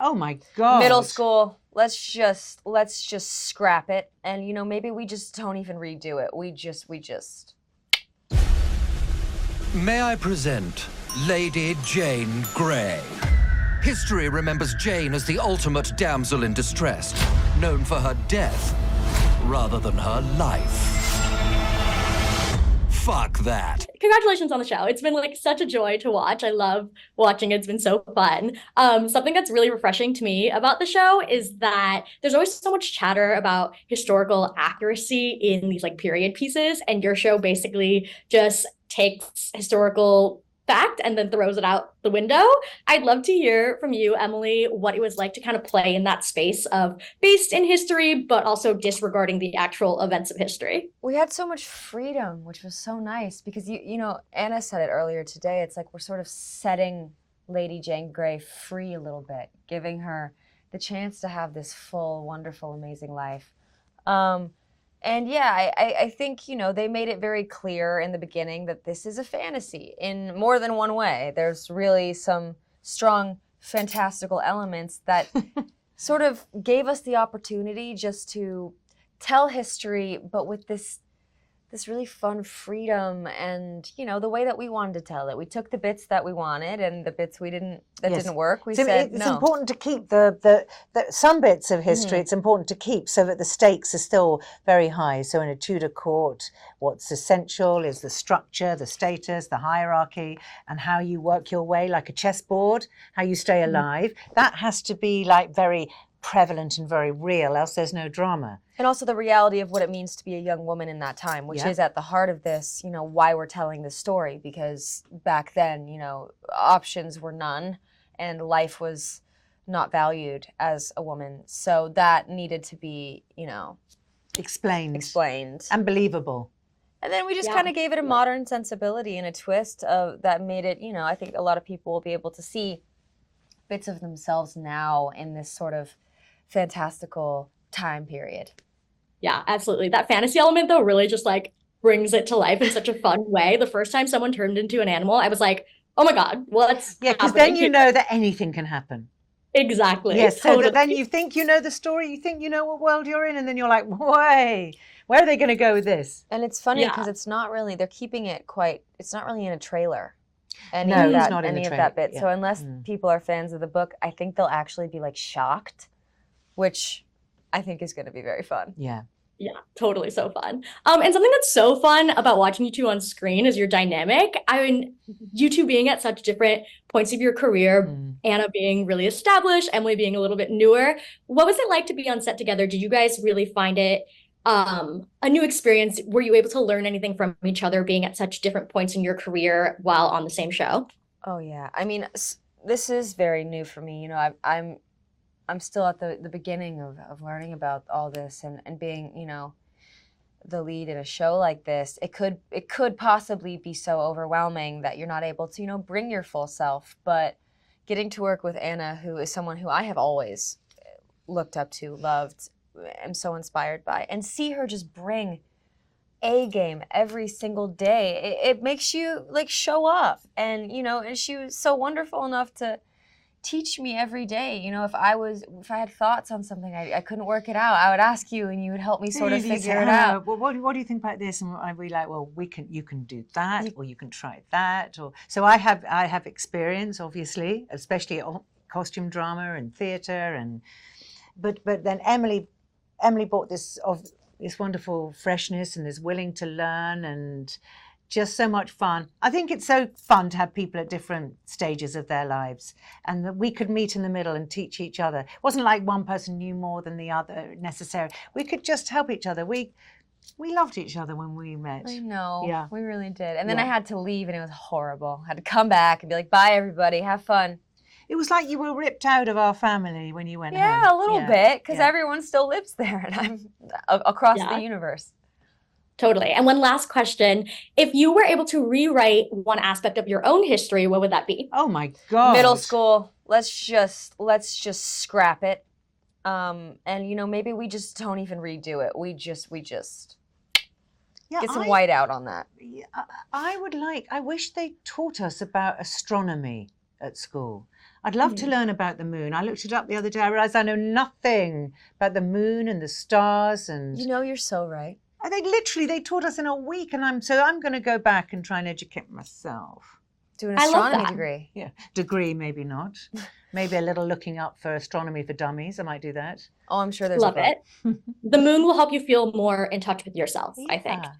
Oh my God. Middle school, let's just scrap it. And maybe we just don't even redo it. We just. May I present Lady Jane Grey? History remembers Jane as the ultimate damsel in distress, known for her death rather than her life. Fuck that. Congratulations on the show. It's been like such a joy to watch. I love watching it. It's been so fun. Something that's really refreshing to me about the show is that there's always so much chatter about historical accuracy in these like period pieces, and your show basically just takes historical fact and then throws it out the window. I'd love to hear from you, Emily, what it was like to kind of play in that space of based in history, but also disregarding the actual events of history. We had so much freedom, which was so nice because Anna said it earlier today. It's like we're sort of setting Lady Jane Grey free a little bit, giving her the chance to have this full, wonderful, amazing life. And yeah, I think, they made it very clear in the beginning that this is a fantasy in more than one way. There's really some strong fantastical elements that sort of gave us the opportunity just to tell history, but with this really fun freedom and, the way that we wanted to tell it. We took the bits that we wanted and the bits didn't work. We said it's no. important to keep the some bits of history. It's important to keep so that the stakes are still very high. So in a Tudor court, what's essential is the structure, the status, the hierarchy, and how you work your way like a chessboard, how you stay alive. That has to be like very prevalent and very real, else there's no drama. And also the reality of what it means to be a young woman in that time, which is at the heart of this, why we're telling this story. Because back then, options were none and life was not valued as a woman. So that needed to be, Explained. And believable. And then we just kind of gave it a modern sensibility and a twist that made it, I think a lot of people will be able to see bits of themselves now in this sort of fantastical time period. Yeah, absolutely. That fantasy element, though, really just like brings it to life in such a fun way. The first time someone turned into an animal, I was like, oh my God, what's because then you know that anything can happen. Exactly. Yes, totally. So that then you think you know the story, you think you know what world you're in, and then you're like, wait, where are they going to go with this? And it's funny because it's not really, they're keeping it it's not really in a trailer. Any of that bit. Yeah. So unless people are fans of the book, I think they'll actually be like shocked, which I think is going to be very fun. Yeah. Yeah, totally so fun. And something that's so fun about watching you two on screen is your dynamic. I mean, you two being at such different points of your career, Anna being really established, Emily being a little bit newer. What was it like to be on set together? Did you guys really find it a new experience? Were you able to learn anything from each other being at such different points in your career while on the same show? Oh yeah, I mean, this is very new for me. I'm still at the beginning of learning about all this and being, the lead in a show like this. It could possibly be so overwhelming that you're not able to, bring your full self. But getting to work with Anna, who is someone who I have always looked up to, loved, am so inspired by, and see her just bring A game every single day. It makes you like show up, and and she was so wonderful enough to teach me every day. If I had thoughts on something, I couldn't work it out, I would ask you and you would help me sort of figure it out. Well, what do you think about this? And I'd be like, well, you can do that, or you can try that, or so I have experience, obviously, especially costume drama and theatre, but then Emily brought this wonderful freshness and is willing to learn and just so much fun. I think it's so fun to have people at different stages of their lives and that we could meet in the middle and teach each other. It wasn't like one person knew more than the other necessarily. We could just help each other. We loved each other when we met. I know. Yeah. We really did. And then I had to leave and it was horrible. I had to come back and be like, bye everybody, have fun. It was like you were ripped out of our family when you went home. Yeah, a little bit, because everyone still lives there and I'm across the universe. Totally. And one last question. If you were able to rewrite one aspect of your own history, what would that be? Oh my God. Middle school. Let's just scrap it. And maybe we just don't even redo it. We just get some white out on that. I wish they taught us about astronomy at school. I'd love to learn about the moon. I looked it up the other day. I realized I know nothing about the moon and the stars. And You know, you're so right. they taught us in a week, and I'm going to go back and try and educate myself. Do an I love astronomy that. degree. Yeah, degree maybe not. Maybe a little looking up for astronomy for dummies. I might do that. Oh, I'm sure there's Love a book. it. The moon will help you feel more in touch with yourself, I think. Yeah.